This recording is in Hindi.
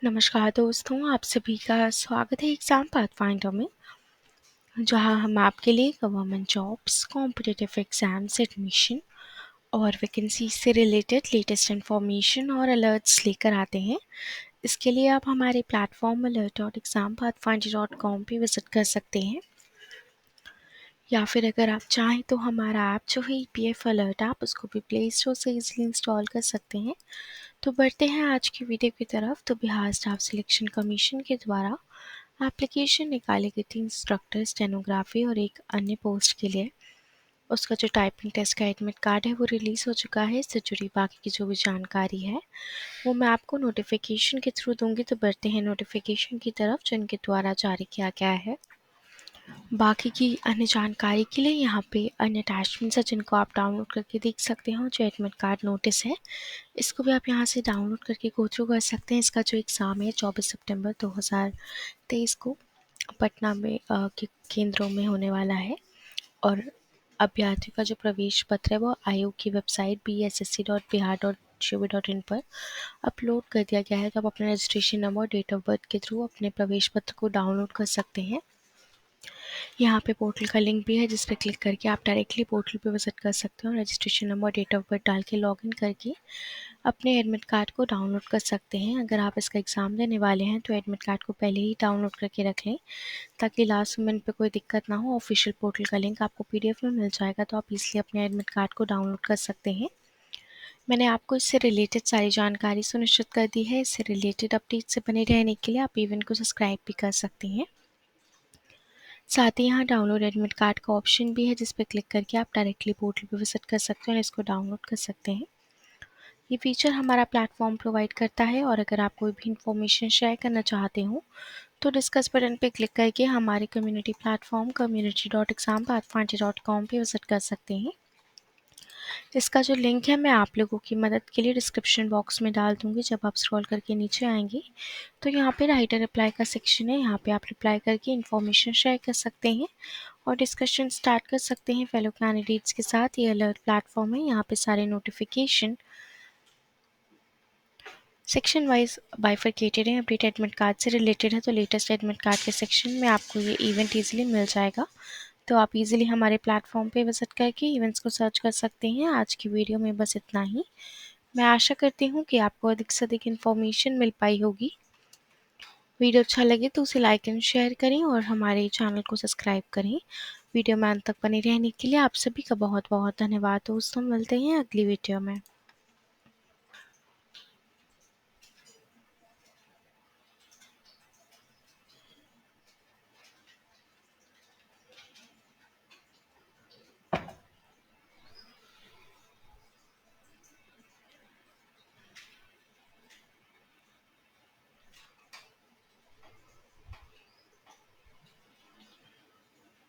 नमस्कार दोस्तों, आप सभी का स्वागत है एग्ज़ाम पाथफाइंडर में, जहां हम आपके लिए government jobs, competitive exams, admission और वैकेंसी से रिलेटेड लेटेस्ट इन्फॉर्मेशन और अलर्ट्स लेकर आते हैं। इसके लिए आप हमारे प्लेटफॉर्म alert.exampathfinder.com पे विज़िट कर सकते हैं, या फिर अगर आप चाहें तो हमारा ऐप जो है EPF अलर्ट ऐप, उसको भी प्ले स्टोर से ईजिली इंस्टॉल कर सकते हैं। तो बढ़ते हैं आज की वीडियो की तरफ। तो बिहार स्टाफ सिलेक्शन कमीशन के द्वारा एप्लीकेशन निकाली गई थी इंस्ट्रक्टर स्टेनोग्राफी और एक अन्य पोस्ट के लिए। उसका जो टाइपिंग टेस्ट का एडमिट कार्ड है वो रिलीज़ हो चुका है। इससे जुड़ी बाकी की जो भी जानकारी है वो मैं आपको नोटिफिकेशन के थ्रू दूंगी। तो बढ़ते हैं नोटिफिकेशन की तरफ, जिनके द्वारा जारी किया गया है। बाकी की अन्य जानकारी के लिए यहाँ पे अन्य अटैचमेंट्स है, जिनको आप डाउनलोड करके देख सकते हो। जो एडमिट कार्ड नोटिस है, इसको भी आप यहाँ से डाउनलोड करके गो थ्रू कर सकते हैं। इसका जो एग्ज़ाम है 24 सितंबर 2023 को पटना में के केंद्रों में होने वाला है। और अभ्यर्थी का जो प्रवेश पत्र है वो आयोग की वेबसाइट bssc.bihar.gov.in पर अपलोड कर दिया गया है। तो आप अपना रजिस्ट्रेशन नंबर और डेट ऑफ बर्थ के थ्रू अपने प्रवेश पत्र को डाउनलोड कर सकते हैं। यहाँ पे पोर्टल का लिंक भी है, जिस पर क्लिक करके आप डायरेक्टली पोर्टल पे विजिट कर सकते हो। Registration number, date of birth डाल के लॉगिन करके अपने एडमिट कार्ड को डाउनलोड कर सकते हैं। अगर आप इसका एग्ज़ाम देने वाले हैं तो एडमिट कार्ड को पहले ही डाउनलोड करके रख लें, ताकि लास्ट मोमेंट पे कोई दिक्कत ना हो। ऑफिशियल पोर्टल का लिंक आपको PDF में मिल जाएगा, तो आप इसलिए अपने एडमिट कार्ड को डाउनलोड कर सकते हैं। मैंने आपको इससे रिलेटेड सारी जानकारी सुनिश्चित कर दी है। इससे रिलेटेड अपडेट से बने रहने के लिए आप इवेंट को सब्सक्राइब भी कर सकते हैं। साथ ही यहाँ डाउनलोड एडमिट कार्ड का ऑप्शन भी है, जिस पर क्लिक करके आप डायरेक्टली पोर्टल पर विजिट कर सकते हैं और इसको डाउनलोड कर सकते हैं। ये फीचर हमारा प्लेटफॉर्म प्रोवाइड करता है। और अगर आप कोई भी इंफॉर्मेशन शेयर करना चाहते हो तो डिस्कस बटन पे क्लिक करके हमारे कम्युनिटी प्लेटफॉर्म community.exampathfinder.com पे विजिट कर सकते हैं। इसका जो लिंक है मैं आप लोगों की मदद के लिए डिस्क्रिप्शन बॉक्स में डाल दूंगी। जब आप स्क्रॉल करके नीचे आएंगे तो यहाँ पे राइट रिप्लाई का सेक्शन है। यहाँ पे आप रिप्लाई करके इन्फॉर्मेशन शेयर कर सकते हैं और डिस्कशन स्टार्ट कर सकते हैं फेलो कैंडिडेट्स के साथ। ये अलर्ट प्लेटफॉर्म है, यहाँ पे सारे नोटिफिकेशन सेक्शन वाइज बाइफरकेटेड है। अपडेट एडमिट कार्ड से रिलेटेड है तो लेटेस्ट एडमिट कार्ड के सेक्शन में आपको ये इवेंट ईजिली मिल जाएगा। तो आप इजीली हमारे प्लेटफॉर्म पे विजिट करके इवेंट्स को सर्च कर सकते हैं। आज की वीडियो में बस इतना ही। मैं आशा करती हूँ कि आपको अधिक से अधिक इन्फॉर्मेशन मिल पाई होगी। वीडियो अच्छा लगे तो उसे लाइक एंड शेयर करें और हमारे चैनल को सब्सक्राइब करें। वीडियो में अंत तक बने रहने के लिए आप सभी का बहुत बहुत धन्यवाद दोस्तों। मिलते हैं अगली वीडियो में।